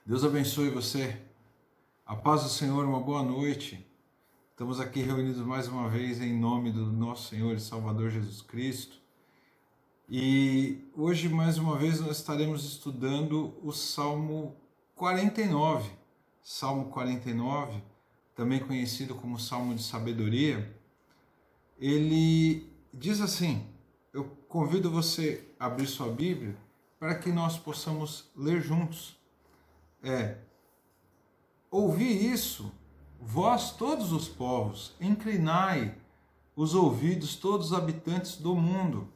Deus abençoe você. A paz do Senhor, uma boa noite. Estamos aqui reunidos mais uma vez em nome do nosso Senhor e Salvador Jesus Cristo. E hoje, mais uma vez, nós estaremos estudando o Salmo 49. Salmo 49, também conhecido como Salmo de Sabedoria. Ele diz assim: eu convido você a abrir sua Bíblia para que nós possamos ler juntos. Ouvi isso, vós todos os povos, inclinai os ouvidos todos os habitantes do mundo,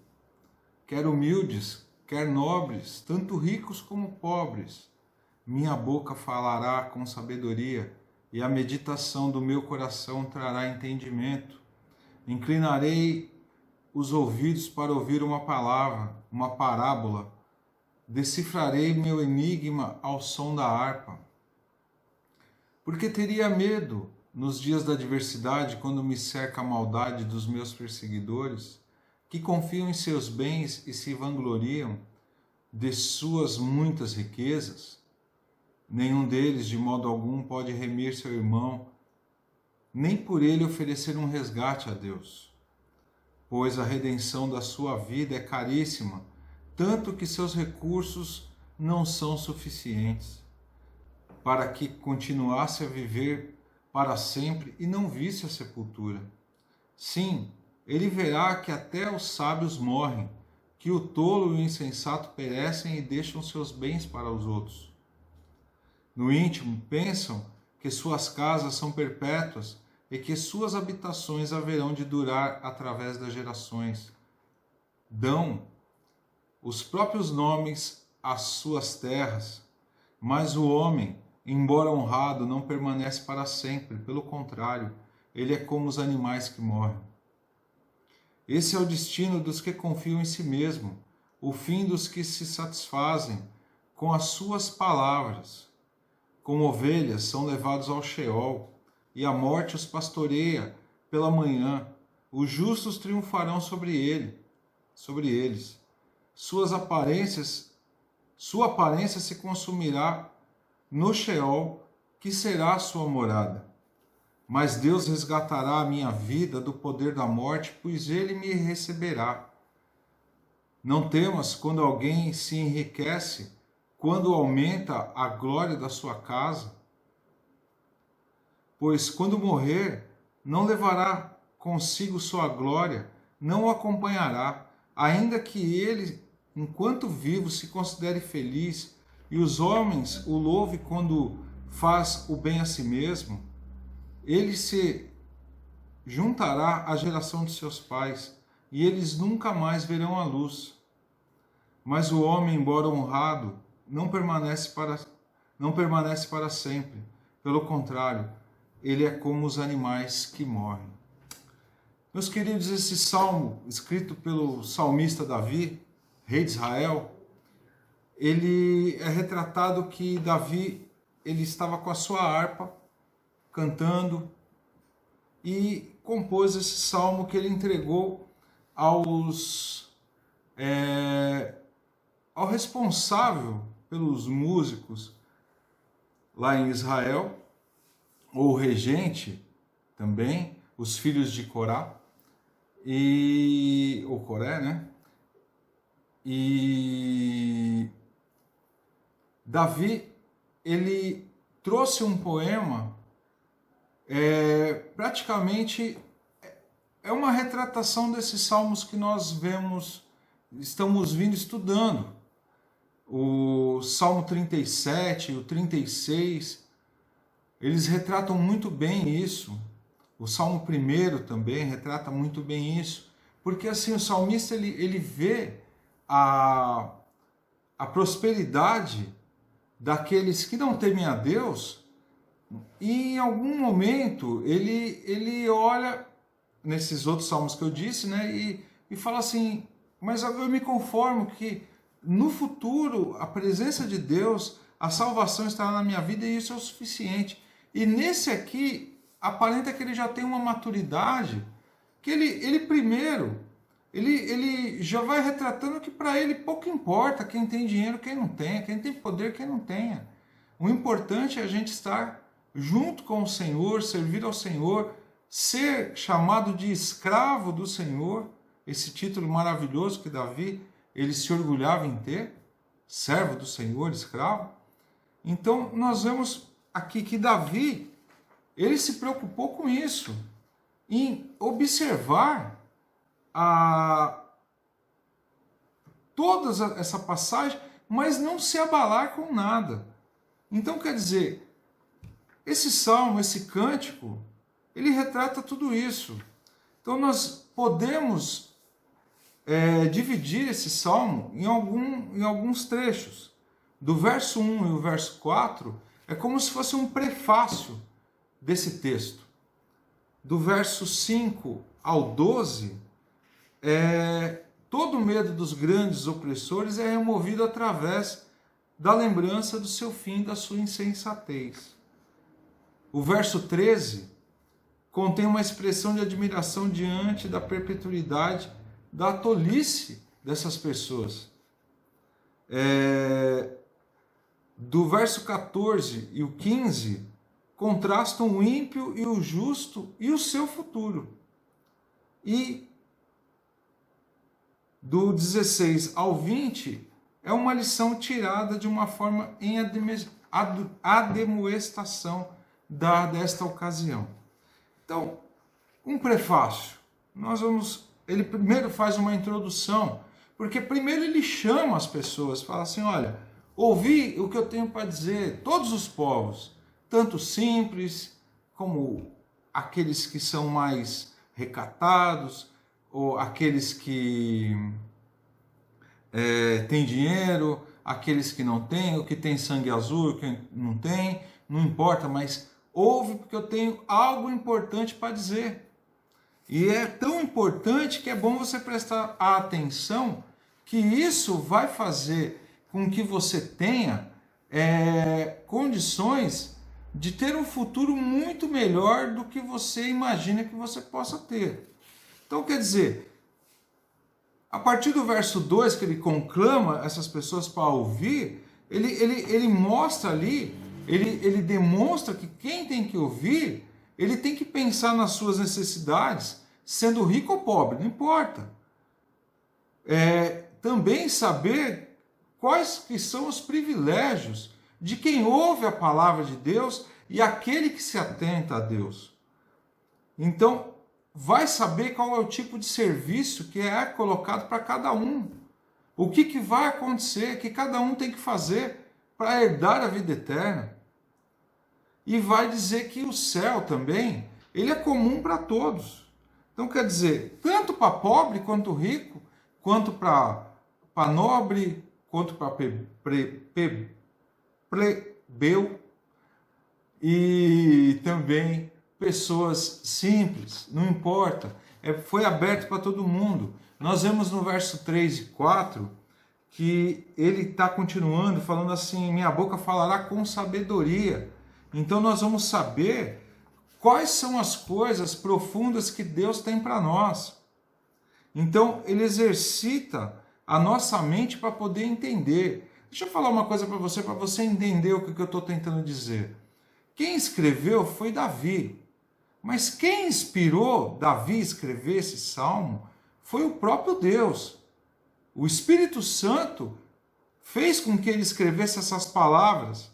quer humildes, quer nobres, tanto ricos como pobres. Minha boca falará com sabedoria, e a meditação do meu coração trará entendimento. Inclinarei os ouvidos para ouvir uma palavra, uma parábola. Decifrarei meu enigma ao som da harpa. Porque teria medo nos dias da adversidade, quando me cerca a maldade dos meus perseguidores, que confiam em seus bens e se vangloriam de suas muitas riquezas? Nenhum deles, de modo algum, pode remir seu irmão, nem por ele oferecer um resgate a Deus. Pois a redenção da sua vida é caríssima, tanto que seus recursos não são suficientes, para que continuasse a viver para sempre e não visse a sepultura. Sim, ele verá que até os sábios morrem, que o tolo e o insensato perecem e deixam seus bens para os outros. No íntimo, pensam que suas casas são perpétuas e que suas habitações haverão de durar através das gerações. Dão os próprios nomes às suas terras, mas o homem, embora honrado, não permanece para sempre, pelo contrário, ele é como os animais que morrem. Esse é o destino dos que confiam em si mesmo, o fim dos que se satisfazem com as suas palavras. Como ovelhas são levados ao Sheol, e a morte os pastoreia pela manhã. Os justos triunfarão sobre eles. Sua aparência se consumirá no Sheol, que será a sua morada. Mas Deus resgatará a minha vida do poder da morte, pois ele me receberá. Não temas quando alguém se enriquece, quando aumenta a glória da sua casa, pois quando morrer, não levará consigo sua glória, não o acompanhará, ainda que ele, enquanto vivo, se considere feliz, e os homens o louve quando faz o bem a si mesmo. Ele se juntará à geração de seus pais, e eles nunca mais verão a luz. Mas o homem, embora honrado, não permanece para sempre. Pelo contrário, ele é como os animais que morrem. Meus queridos, esse salmo, escrito pelo salmista Davi, rei de Israel, ele é retratado que Davi ele estava com a sua harpa, cantando, e compôs esse salmo que ele entregou ao responsável pelos músicos lá em Israel, ou regente também, os filhos de Corá, ou Coré, né? E Davi, ele trouxe um poema, praticamente é uma retratação desses salmos que nós estamos vindo estudando. O Salmo 37, o 36, eles retratam muito bem isso. O Salmo 1 também retrata muito bem isso. Porque assim, o salmista ele vê a prosperidade daqueles que não temem a Deus, e em algum momento ele olha nesses outros salmos que eu disse, né, e fala assim: mas eu me conformo que no futuro a presença de Deus, a salvação estará na minha vida, e isso é o suficiente. E nesse aqui aparenta que ele já tem uma maturidade, que ele primeiro ele já vai retratando que para ele pouco importa quem tem dinheiro, quem não tem, quem tem poder, quem não tenha. O importante é a gente estar junto com o Senhor, servir ao Senhor, ser chamado de escravo do Senhor, esse título maravilhoso que Davi, ele se orgulhava em ter, servo do Senhor, escravo. Então, nós vemos aqui que Davi, ele se preocupou com isso, em observar toda essa passagem, mas não se abalar com nada. Então, quer dizer, esse salmo, esse cântico, ele retrata tudo isso. Então, nós podemos dividir esse salmo em alguns trechos. Do verso 1 e o verso 4, é como se fosse um prefácio desse texto. Do verso 5 ao 12, todo o medo dos grandes opressores é removido através da lembrança do seu fim, da sua insensatez. O verso 13 contém uma expressão de admiração diante da perpetuidade da tolice dessas pessoas. Do verso 14 e o 15 contrastam o ímpio e o justo e o seu futuro. E do 16 ao 20 é uma lição tirada de uma forma em admoestação desta ocasião. Então, um prefácio. Ele primeiro faz uma introdução, porque primeiro ele chama as pessoas, fala assim, olha, ouvi o que eu tenho para dizer, todos os povos, tanto simples como aqueles que são mais recatados, ou aqueles que têm dinheiro, aqueles que não têm, o que tem sangue azul, o que não tem, não importa, mas ouve porque eu tenho algo importante para dizer. E é tão importante que é bom você prestar atenção, que isso vai fazer com que você tenha condições de ter um futuro muito melhor do que você imagina que você possa ter. Então, quer dizer, a partir do verso 2, que ele conclama essas pessoas para ouvir, ele mostra ali, ele demonstra que quem tem que ouvir, ele tem que pensar nas suas necessidades, sendo rico ou pobre, não importa. Também saber quais que são os privilégios de quem ouve a palavra de Deus e aquele que se atenta a Deus. Então, vai saber qual é o tipo de serviço que é colocado para cada um. O que vai acontecer, que cada um tem que fazer para herdar a vida eterna. E vai dizer que o céu também, ele é comum para todos. Então, quer dizer, tanto para pobre quanto rico, quanto para nobre, quanto para plebeu, e também pessoas simples, não importa, foi aberto para todo mundo. Nós vemos no verso 3 e 4 que ele está continuando falando assim, minha boca falará com sabedoria. Então nós vamos saber quais são as coisas profundas que Deus tem para nós. Então ele exercita a nossa mente para poder entender. Deixa eu falar uma coisa para você entender o que eu estou tentando dizer. Quem escreveu foi Davi. Mas quem inspirou Davi a escrever esse salmo foi o próprio Deus. O Espírito Santo fez com que ele escrevesse essas palavras,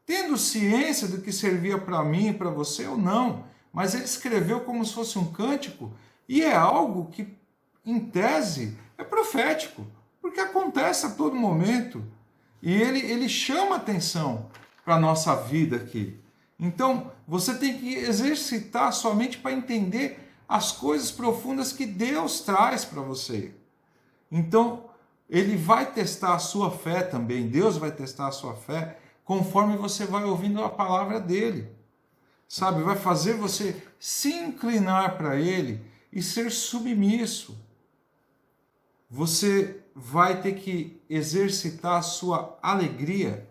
tendo ciência do que servia para mim e para você ou não, mas ele escreveu como se fosse um cântico, e é algo que, em tese, é profético, porque acontece a todo momento, e ele chama atenção para a nossa vida aqui. Então, você tem que exercitar a sua mente para entender as coisas profundas que Deus traz para você. Então, ele vai testar a sua fé também, Deus vai testar a sua fé, conforme você vai ouvindo a palavra dele. Sabe, vai fazer você se inclinar para ele e ser submisso. Você vai ter que exercitar a sua alegria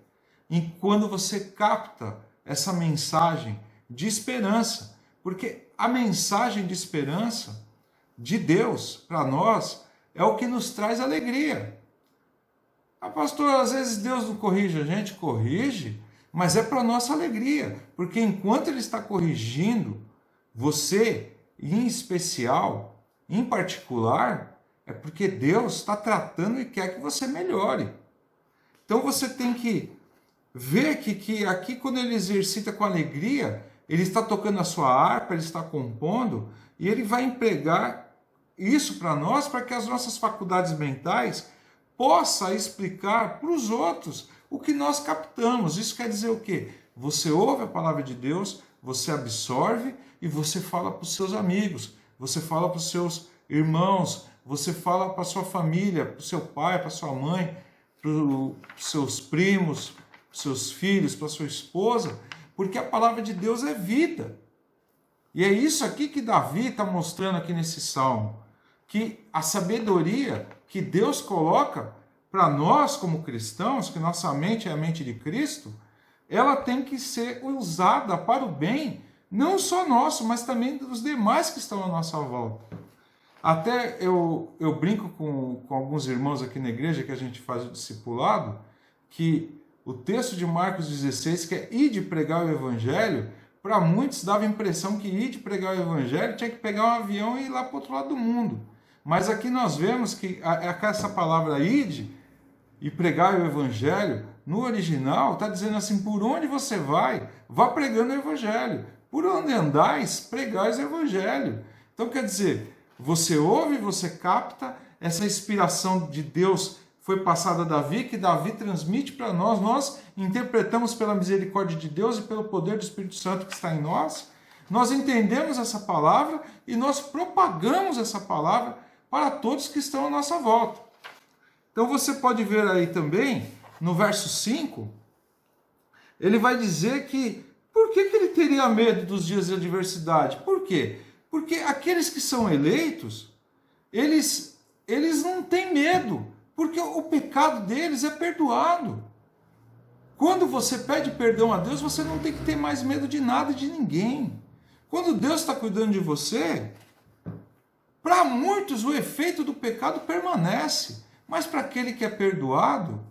quando você capta essa mensagem de esperança, porque a mensagem de esperança de Deus para nós é o que nos traz alegria. Pastor, às vezes Deus não corrige a gente, corrige, mas é para nossa alegria, porque enquanto Ele está corrigindo você, em especial, em particular, é porque Deus está tratando e quer que você melhore. Então você tem que ver que aqui, quando Ele exercita com alegria, Ele está tocando a sua harpa, Ele está compondo, e Ele vai empregar isso para nós, para que as nossas faculdades mentais possam explicar para os outros o que nós captamos. Isso quer dizer o quê? Você ouve a palavra de Deus, você absorve e você fala para os seus amigos, você fala para os seus irmãos, você fala para a sua família, para o seu pai, para a sua mãe, para os seus primos, para os seus filhos, para a sua esposa, porque a palavra de Deus é vida. E é isso aqui que Davi está mostrando aqui nesse salmo, que a sabedoria que Deus coloca para nós como cristãos, que nossa mente é a mente de Cristo, ela tem que ser usada para o bem, não só nosso, mas também dos demais que estão à nossa volta. Até eu brinco com alguns irmãos aqui na igreja, que a gente faz o discipulado, que o texto de Marcos 16, que é ir de pregar o evangelho, para muitos dava a impressão que ir de pregar o evangelho tinha que pegar um avião e ir lá para o outro lado do mundo. Mas aqui nós vemos que essa palavra ide e pregar o evangelho, no original está dizendo assim: por onde você vai, vá pregando o evangelho. Por onde andais, pregais o evangelho. Então quer dizer, você ouve, você capta, essa inspiração de Deus foi passada a Davi, que Davi transmite para nós, nós interpretamos pela misericórdia de Deus e pelo poder do Espírito Santo que está em nós, nós entendemos essa palavra e nós propagamos essa palavra para todos que estão à nossa volta. Então você pode ver aí também, no verso 5, ele vai dizer que, por que ele teria medo dos dias de adversidade? Por quê? Porque aqueles que são eleitos, eles não têm medo, porque o pecado deles é perdoado. Quando você pede perdão a Deus, você não tem que ter mais medo de nada e de ninguém. Quando Deus está cuidando de você, para muitos o efeito do pecado permanece, mas para aquele que é perdoado,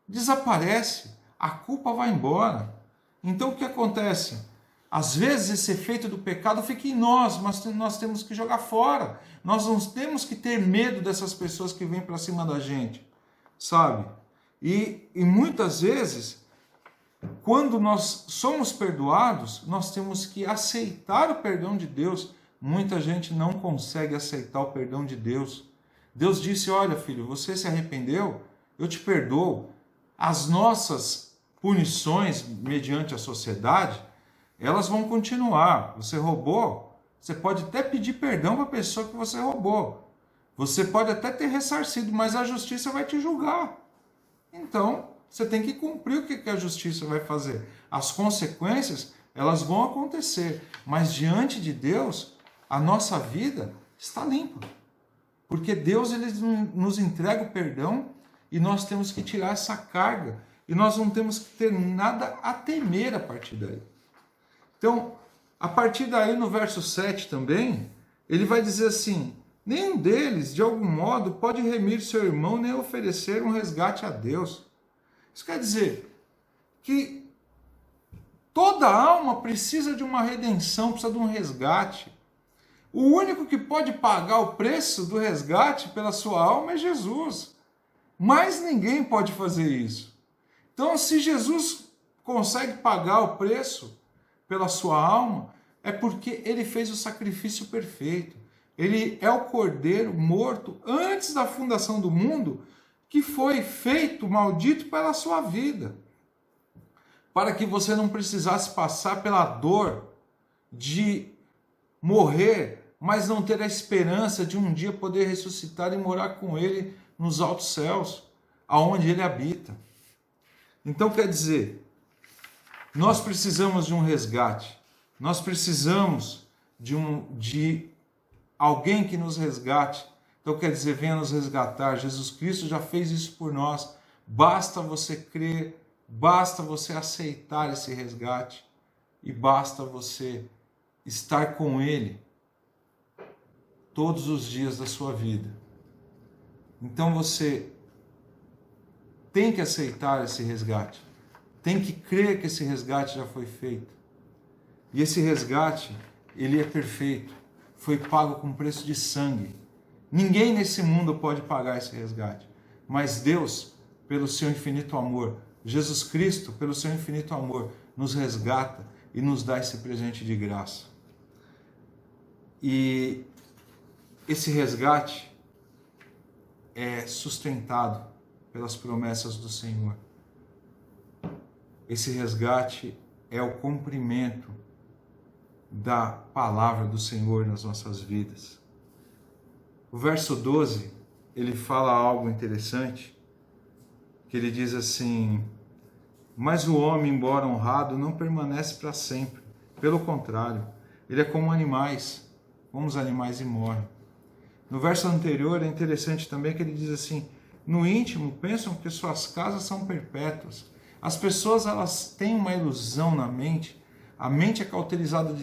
desaparece, a culpa vai embora. Então o que acontece? Às vezes esse efeito do pecado fica em nós, mas nós temos que jogar fora. Nós não temos que ter medo dessas pessoas que vêm para cima da gente, sabe? E muitas vezes, quando nós somos perdoados, nós temos que aceitar o perdão de Deus. Muita gente não consegue aceitar o perdão de Deus. Deus disse: olha, filho, você se arrependeu, eu te perdoo. As nossas punições mediante a sociedade, elas vão continuar. Você roubou, você pode até pedir perdão para a pessoa que você roubou. Você pode até ter ressarcido, mas a justiça vai te julgar. Então, você tem que cumprir o que a justiça vai fazer. As consequências, elas vão acontecer. Mas diante de Deus, a nossa vida está limpa. Porque Deus, ele nos entrega o perdão e nós temos que tirar essa carga. E nós não temos que ter nada a temer a partir daí. Então, a partir daí, no verso 7 também, ele vai dizer assim: nenhum deles, de algum modo, pode remir seu irmão nem oferecer um resgate a Deus. Isso quer dizer que toda alma precisa de uma redenção, precisa de um resgate. O único que pode pagar o preço do resgate pela sua alma é Jesus. Mas ninguém pode fazer isso. Então, se Jesus consegue pagar o preço pela sua alma, é porque ele fez o sacrifício perfeito. Ele é o cordeiro morto antes da fundação do mundo, que foi feito maldito pela sua vida, para que você não precisasse passar pela dor de morrer, mas não ter a esperança de um dia poder ressuscitar e morar com ele nos altos céus, aonde ele habita. Então quer dizer, nós precisamos de um resgate, nós precisamos de alguém que nos resgate. Então quer dizer, venha nos resgatar. Jesus Cristo já fez isso por nós. Basta você crer, basta você aceitar esse resgate e basta você estar com Ele todos os dias da sua vida. Então você tem que aceitar esse resgate. tem que crer que esse resgate já foi feito. E esse resgate, ele é perfeito. Foi pago com preço de sangue. Ninguém nesse mundo pode pagar esse resgate. Mas Deus, pelo seu infinito amor, Jesus Cristo, pelo seu infinito amor, nos resgata e nos dá esse presente de graça. E esse resgate é sustentado pelas promessas do Senhor. Esse resgate é o cumprimento da palavra do Senhor nas nossas vidas. O verso 12, ele fala algo interessante, que ele diz assim: mas o homem, embora honrado, não permanece para sempre. Pelo contrário, ele é como animais, como os animais e morre. No verso anterior é interessante também que ele diz assim: no íntimo pensam que suas casas são perpétuas. As pessoas, elas têm uma ilusão na mente, a mente é cauterizada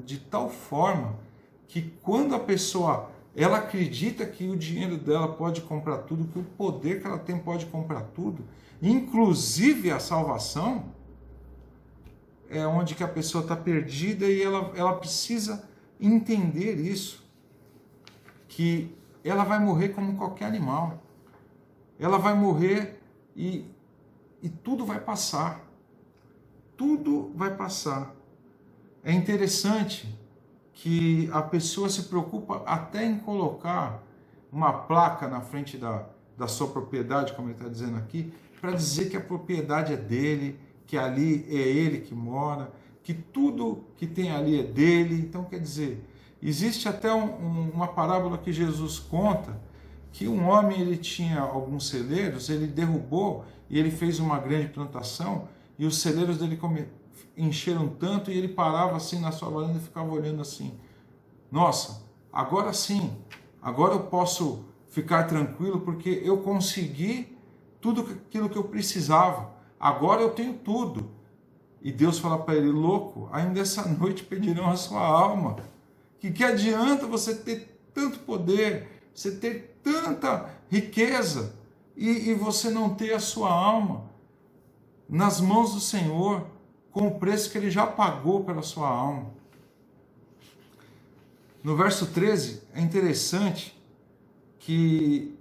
de tal forma que quando a pessoa ela acredita que o dinheiro dela pode comprar tudo, que o poder que ela tem pode comprar tudo, inclusive a salvação, é onde que a pessoa está perdida e ela precisa entender isso, que ela vai morrer como qualquer animal. Ela vai morrer e tudo vai passar. Tudo vai passar. É interessante que a pessoa se preocupa até em colocar uma placa na frente da sua propriedade, como ele está dizendo aqui, para dizer que a propriedade é dele, que ali é ele que mora, que tudo que tem ali é dele. Então, quer dizer, existe até uma parábola que Jesus conta, que um homem, ele tinha alguns celeiros, ele derrubou e ele fez uma grande plantação, e os celeiros dele encheram tanto, e ele parava assim na sua varanda e ficava olhando assim: nossa, agora sim, agora eu posso ficar tranquilo porque eu consegui tudo aquilo que eu precisava, agora eu tenho tudo. E Deus fala para ele: louco, ainda essa noite pedirão a sua alma. Que adianta você ter tanto poder, você ter tanta riqueza e você não ter a sua alma nas mãos do Senhor, com o preço que ele já pagou pela sua alma. No verso 13, é interessante que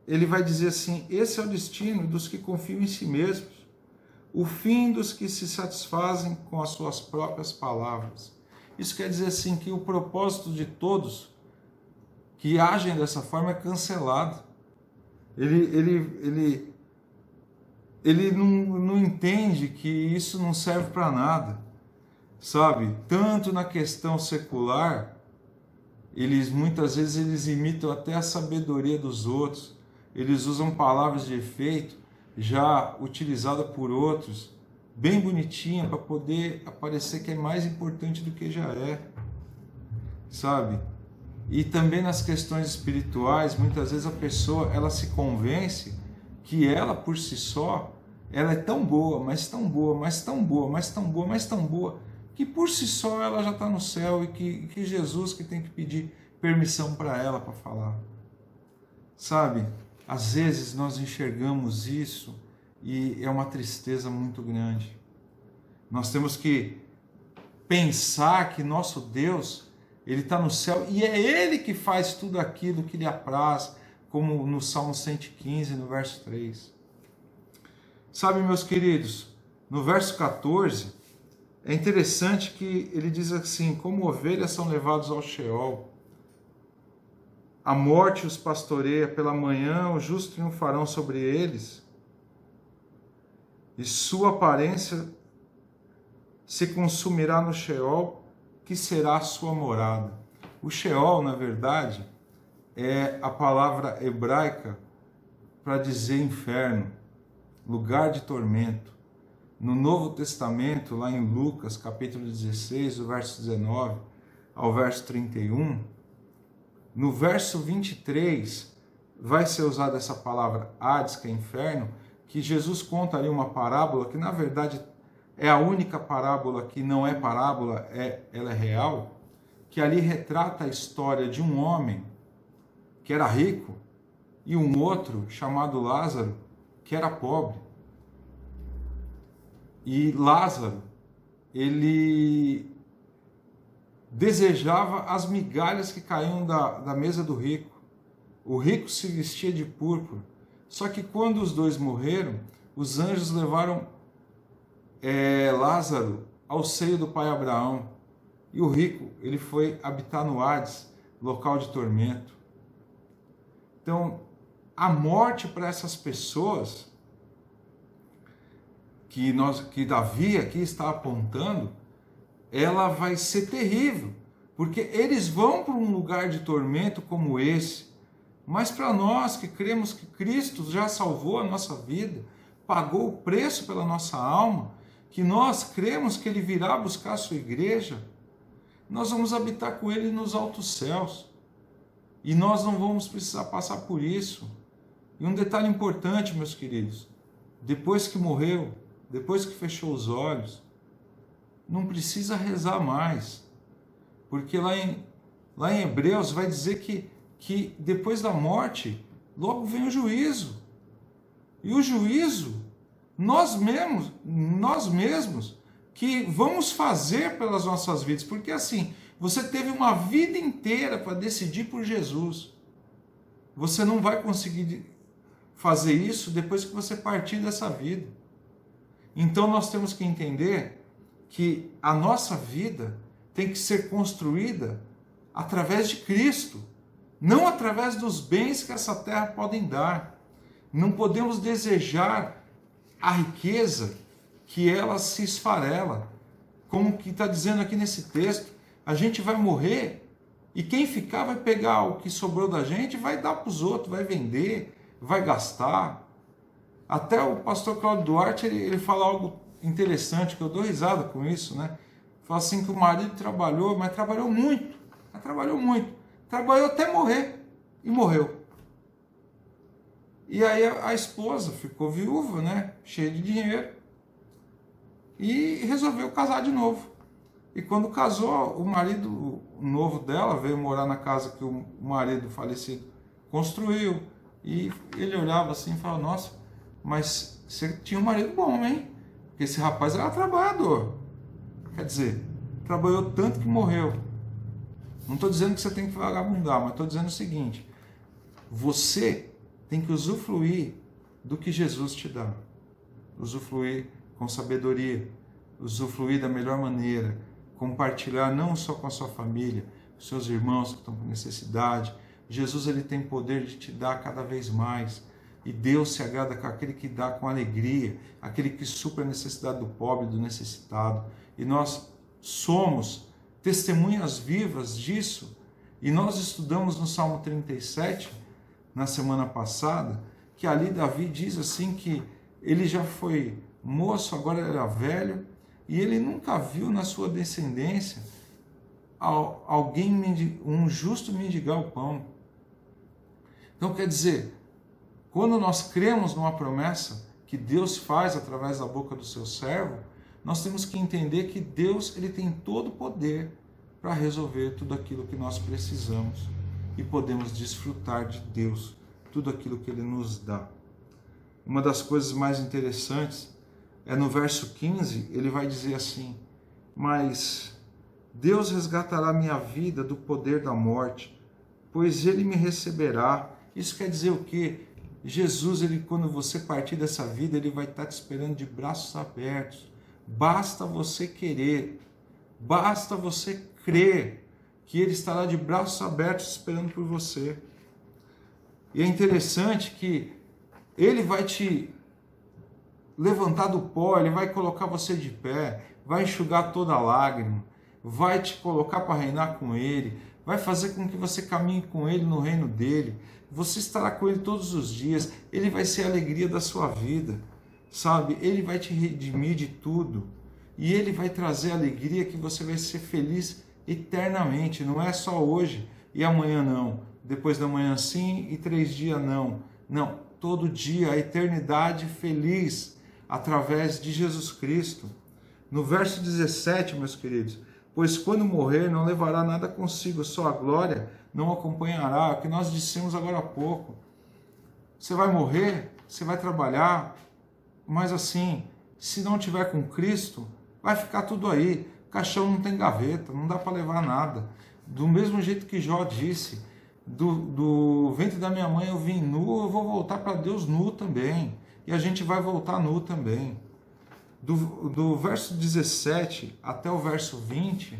ele vai dizer assim: esse é o destino dos que confiam em si mesmos, o fim dos que se satisfazem com as suas próprias palavras. Isso quer dizer assim que o propósito de todos que agem dessa forma é cancelado. Ele não entende que isso não serve para nada, sabe? Tanto na questão secular, muitas vezes eles imitam até a sabedoria dos outros, eles usam palavras de efeito já utilizada por outros, bem bonitinha, para poder aparecer que é mais importante do que já é, sabe? E também nas questões espirituais, muitas vezes a pessoa, ela se convence que ela por si só, ela é tão boa, mas tão boa, mas tão boa, mas tão boa, mas tão boa, que por si só ela já está no céu, e que Jesus que tem que pedir permissão para ela para falar. Sabe? Às vezes nós enxergamos isso e é uma tristeza muito grande. Nós temos que pensar que nosso Deus, ele está no céu e é ele que faz tudo aquilo que lhe apraz, como no Salmo 115, no verso 3. Sabe, meus queridos, no verso 14, é interessante que ele diz assim: como ovelhas são levados ao Sheol, a morte os pastoreia, pela manhã os justos triunfarão sobre eles, e sua aparência se consumirá no Sheol, que será a sua morada. O Sheol, na verdade, é a palavra hebraica para dizer inferno, lugar de tormento. No Novo Testamento, lá em Lucas, capítulo 16, do verso 19 ao verso 31, no verso 23, vai ser usada essa palavra Hades, que é inferno, que Jesus conta ali uma parábola, que na verdade é a única parábola que não é parábola, ela é real, que ali retrata a história de um homem que era rico e um outro chamado Lázaro, que era pobre. E Lázaro, ele desejava as migalhas que caíam da mesa do rico. O rico se vestia de púrpura. Só que quando os dois morreram, os anjos levaram Lázaro ao seio do pai Abraão. E o rico, ele foi habitar no Hades, local de tormento. Então, a morte para essas pessoas que Davi aqui está apontando, ela vai ser terrível, porque eles vão para um lugar de tormento como esse, mas para nós que cremos que Cristo já salvou a nossa vida, pagou o preço pela nossa alma, que nós cremos que Ele virá buscar a sua igreja, nós vamos habitar com Ele nos altos céus, e nós não vamos precisar passar por isso. E um detalhe importante, meus queridos, depois que morreu, depois que fechou os olhos, não precisa rezar mais, porque lá em Hebreus vai dizer que depois da morte, logo vem o juízo. E o juízo, nós mesmos que vamos fazer pelas nossas vidas, porque assim, você teve uma vida inteira para decidir por Jesus. Você não vai conseguir fazer isso depois que você partir dessa vida. Então nós temos que entender que a nossa vida tem que ser construída através de Cristo, não através dos bens que essa terra podem dar. Não podemos desejar a riqueza que ela se esfarela, como que está dizendo aqui nesse texto. A gente vai morrer e quem ficar vai pegar o que sobrou da gente e vai dar para os outros, vai vender, vai gastar. Até o pastor Cláudio Duarte, ele fala algo interessante, que eu dou risada com isso, né? Fala assim que o marido trabalhou, mas trabalhou muito. Trabalhou até morrer e morreu. E aí a esposa ficou viúva, né? Cheia de dinheiro. E resolveu casar de novo. E quando casou, o marido novo dela veio morar na casa que o marido falecido construiu. E ele olhava assim e falava, nossa, mas você tinha um marido bom, hein? Porque esse rapaz era trabalhador. Quer dizer, trabalhou tanto que morreu. Não estou dizendo que você tem que vagabundar, mas estou dizendo o seguinte, você tem que usufruir do que Jesus te dá. Usufruir com sabedoria, usufruir da melhor maneira, compartilhar não só com a sua família, os seus irmãos que estão com necessidade. Jesus, ele tem poder de te dar cada vez mais. E Deus se agrada com aquele que dá com alegria, aquele que supra a necessidade do pobre, do necessitado. E nós somos testemunhas vivas disso. E nós estudamos no Salmo 37, na semana passada, que ali Davi diz assim que ele já foi moço, agora era velho, e ele nunca viu na sua descendência um justo mendigar o pão. Então quer dizer, quando nós cremos numa promessa que Deus faz através da boca do seu servo, nós temos que entender que Deus, ele tem todo o poder para resolver tudo aquilo que nós precisamos e podemos desfrutar de Deus, tudo aquilo que ele nos dá. Uma das coisas mais interessantes é no verso 15, ele vai dizer assim, mas Deus resgatará minha vida do poder da morte, pois ele me receberá. Isso quer dizer o quê? Jesus, ele, quando você partir dessa vida, ele vai estar te esperando de braços abertos. Basta você querer, basta você crer que ele estará de braços abertos esperando por você. E é interessante que ele vai te levantar do pó, ele vai colocar você de pé, vai enxugar toda a lágrima, vai te colocar para reinar com ele, vai fazer com que você caminhe com ele no reino dele. Você estará com ele todos os dias, ele vai ser a alegria da sua vida, sabe? Ele vai te redimir de tudo e ele vai trazer alegria que você vai ser feliz eternamente, não é só hoje e amanhã não, depois da manhã sim e 3 dias não, todo dia, a eternidade feliz através de Jesus Cristo. No verso 17, meus queridos, pois quando morrer não levará nada consigo, só a glória não acompanhará, é o que nós dissemos agora há pouco. Você vai morrer, você vai trabalhar, mas assim, Se não tiver com Cristo, vai ficar tudo aí. Caixão não tem gaveta, não dá para levar nada. Do mesmo jeito que Jó disse, do ventre da minha mãe eu vim nu, eu vou voltar para Deus nu também. E a gente vai voltar nu também. Do verso 17 até o verso 20,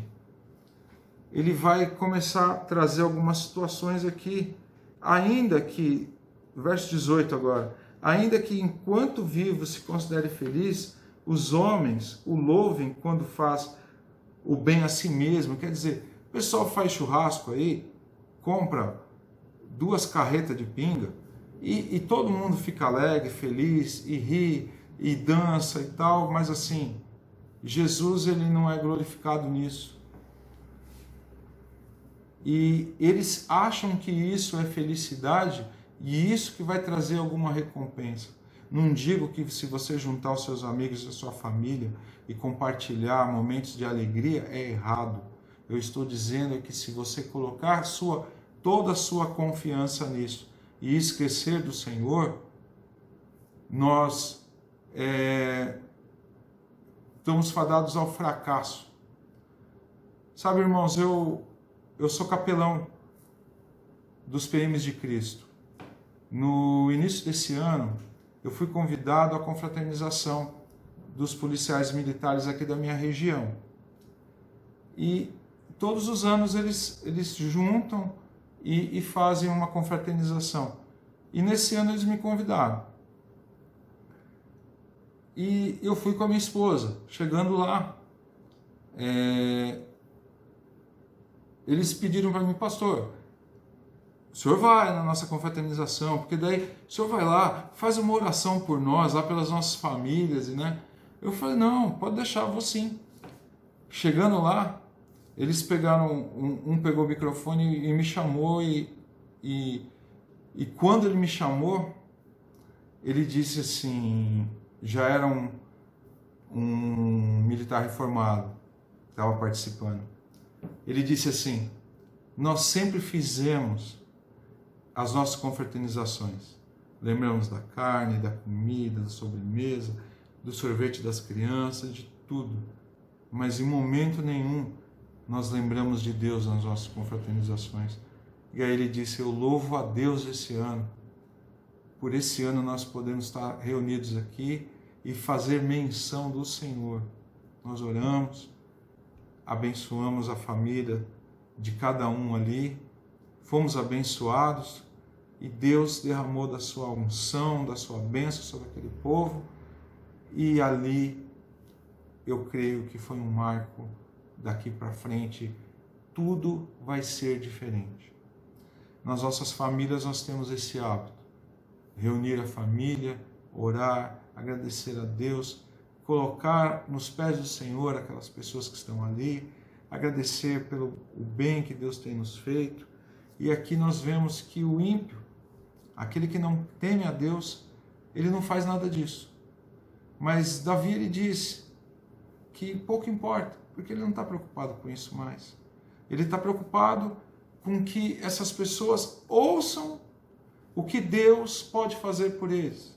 ele vai começar a trazer algumas situações aqui. Ainda que, verso 18 agora, ainda que enquanto vivo se considere feliz, os homens o louvem quando faz o bem a si mesmo. Quer dizer, o pessoal faz churrasco aí, compra 2 carretas de pinga e todo mundo fica alegre, feliz e ri e dança e tal, mas assim, Jesus ele não é glorificado nisso. E eles acham que isso é felicidade e isso que vai trazer alguma recompensa. Não digo que se você juntar os seus amigos e a sua família e compartilhar momentos de alegria é errado. Eu estou dizendo que se você colocar toda a sua confiança nisso e esquecer do Senhor, nós estamos fadados ao fracasso. Sabe, irmãos, eu sou capelão dos PMs de Cristo. No início desse ano, eu fui convidado à confraternização dos policiais militares aqui da minha região. E todos os anos eles juntam e fazem uma confraternização. E nesse ano eles me convidaram. E eu fui com a minha esposa. Chegando lá, eles pediram para mim, pastor, o senhor vai na nossa confraternização, porque daí o senhor vai lá, faz uma oração por nós, lá pelas nossas famílias, né? Eu falei, não, pode deixar, vou sim. Chegando lá, eles pegaram, um pegou o microfone e me chamou, e quando ele me chamou, ele disse assim, já era um militar reformado, estava participando. Ele disse assim, nós sempre fizemos as nossas confraternizações. Lembramos da carne, da comida, da sobremesa, do sorvete das crianças, de tudo. Mas em momento nenhum nós lembramos de Deus nas nossas confraternizações. E aí ele disse, eu louvo a Deus esse ano. Por esse ano nós podemos estar reunidos aqui e fazer menção do Senhor. Nós oramos, abençoamos a família de cada um ali, fomos abençoados e Deus derramou da sua unção, da sua bênção sobre aquele povo, e ali eu creio que foi um marco. Daqui para frente tudo vai ser diferente. Nas nossas famílias nós temos esse hábito, reunir a família, orar, agradecer a Deus, colocar nos pés do Senhor aquelas pessoas que estão ali, agradecer pelo o bem que Deus tem nos feito. E aqui nós vemos que o ímpio, aquele que não teme a Deus, ele não faz nada disso. Mas Davi ele disse que pouco importa, porque ele não está preocupado com isso mais. Ele está preocupado com que essas pessoas ouçam o que Deus pode fazer por eles.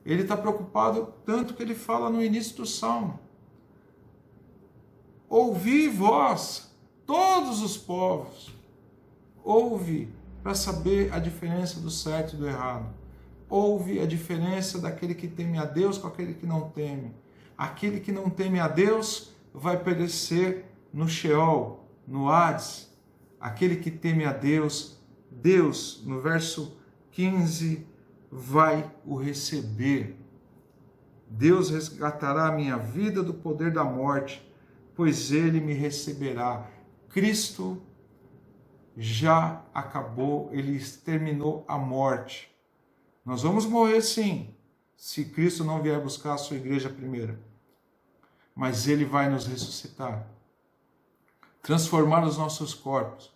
Ele está preocupado tanto que ele fala no início do Salmo. Ouvi vós, todos os povos. Ouve para saber a diferença do certo e do errado. Ouve a diferença daquele que teme a Deus com aquele que não teme. Aquele que não teme a Deus vai perecer no Sheol, no Hades. Aquele que teme a Deus, Deus, no verso 15, vai o receber. Deus resgatará a minha vida do poder da morte, pois ele me receberá. Cristo já acabou, ele exterminou a morte. Nós vamos morrer sim, se Cristo não vier buscar a sua igreja primeiro. Mas ele vai nos ressuscitar, transformar os nossos corpos,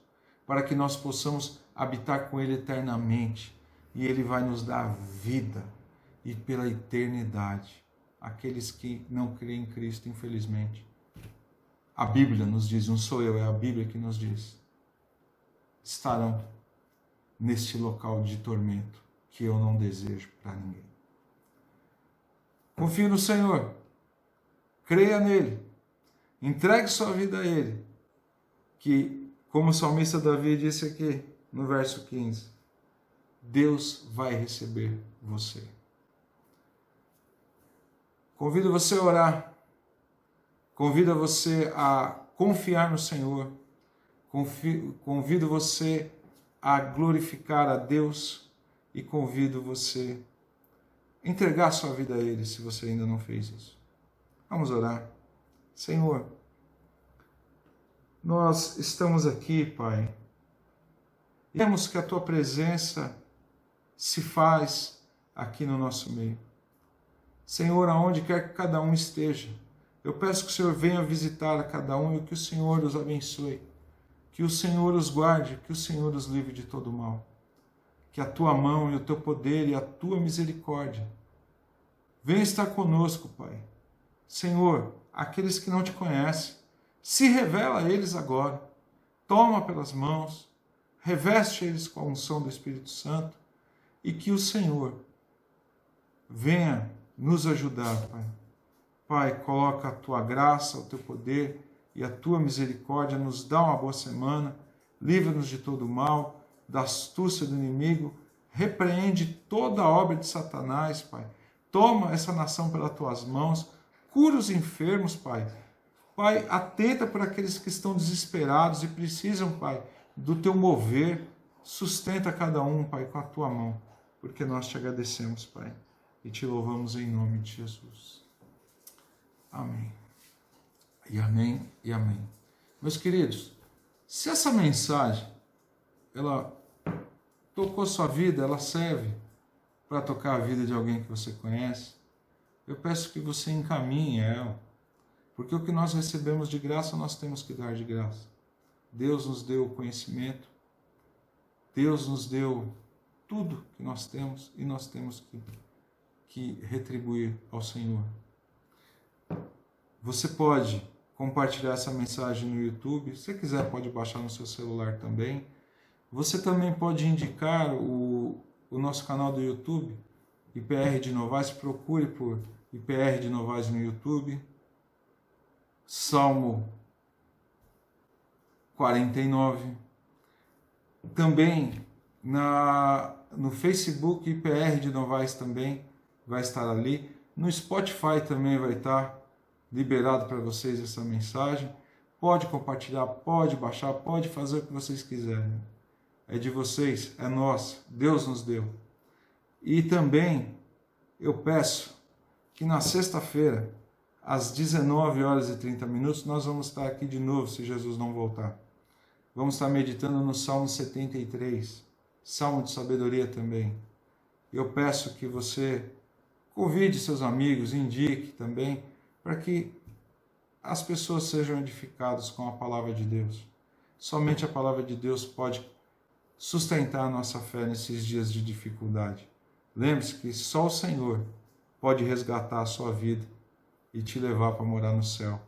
para que nós possamos habitar com ele eternamente. E ele vai nos dar vida e pela eternidade. Aqueles que não creem em Cristo, infelizmente. A Bíblia nos diz, não sou eu, é a Bíblia que nos diz, estarão neste local de tormento que eu não desejo para ninguém. Confie no Senhor, Creia nele. Entregue sua vida a ele. Que, como o salmista Davi disse aqui no verso 15, Deus vai receber você. Convido você a orar. Convido você a confiar no Senhor. Convido você a glorificar a Deus e convido você a entregar sua vida a Ele, se você ainda não fez isso. Vamos orar. Senhor, nós estamos aqui, Pai, e vemos que a Tua presença se faz aqui no nosso meio. Senhor, aonde quer que cada um esteja, eu peço que o Senhor venha visitar a cada um e que o Senhor os abençoe, que o Senhor os guarde, que o Senhor os livre de todo mal. Que a Tua mão e o Teu poder e a Tua misericórdia venha estar conosco, Pai. Senhor, aqueles que não Te conhecem, se revela a eles agora. Toma pelas mãos, reveste eles com a unção do Espírito Santo e que o Senhor venha nos ajudar, Pai. Pai, coloca a Tua graça, o Teu poder e a Tua misericórdia, nos dá uma boa semana, livra-nos de todo mal, da astúcia do inimigo, repreende toda a obra de Satanás, Pai. Toma essa nação pelas Tuas mãos, cura os enfermos, Pai. Pai, atenta por aqueles que estão desesperados e precisam, Pai, do Teu mover. Sustenta cada um, Pai, com a Tua mão, porque nós Te agradecemos, Pai, e Te louvamos em nome de Jesus. Amém. E amém, e amém. Meus queridos, se essa mensagem, ela tocou sua vida, ela serve para tocar a vida de alguém que você conhece, eu peço que você encaminhe ela, porque o que nós recebemos de graça, nós temos que dar de graça. Deus nos deu o conhecimento, Deus nos deu tudo que nós temos e nós temos que retribuir ao Senhor. Você pode compartilhar essa mensagem no YouTube, se quiser pode baixar no seu celular também. Você também pode indicar o nosso canal do YouTube, IPR de Novaes, procure por IPR de Novaes no YouTube. Salmo 49. Também no Facebook, IPR de Novaes também vai estar ali. No Spotify também vai estar liberado para vocês essa mensagem. Pode compartilhar, pode baixar, pode fazer o que vocês quiserem. É de vocês, é nosso, Deus nos deu. E também eu peço que na sexta-feira, às 19h30, nós vamos estar aqui de novo, se Jesus não voltar. Vamos estar meditando no Salmo 73, Salmo de sabedoria também. Eu peço que você convide seus amigos, indique também, para que as pessoas sejam edificadas com a palavra de Deus. Somente a palavra de Deus pode sustentar a nossa fé nesses dias de dificuldade. Lembre-se que só o Senhor pode resgatar a sua vida e te levar para morar no céu,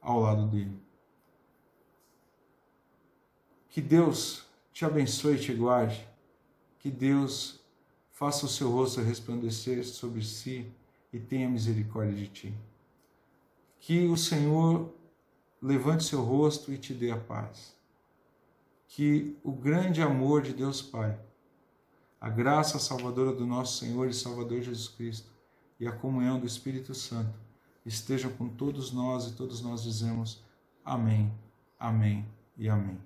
ao lado dele. Que Deus te abençoe e te guarde. Que Deus faça o seu rosto resplandecer sobre si e tenha misericórdia de ti. Que o Senhor levante seu rosto e te dê a paz. Que o grande amor de Deus Pai, a graça salvadora do nosso Senhor e Salvador Jesus Cristo e a comunhão do Espírito Santo estejam com todos nós e todos nós dizemos amém, amém e amém.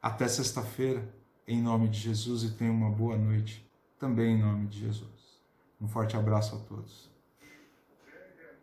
Até sexta-feira, em nome de Jesus, e tenha uma boa noite, também em nome de Jesus. Um forte abraço a todos.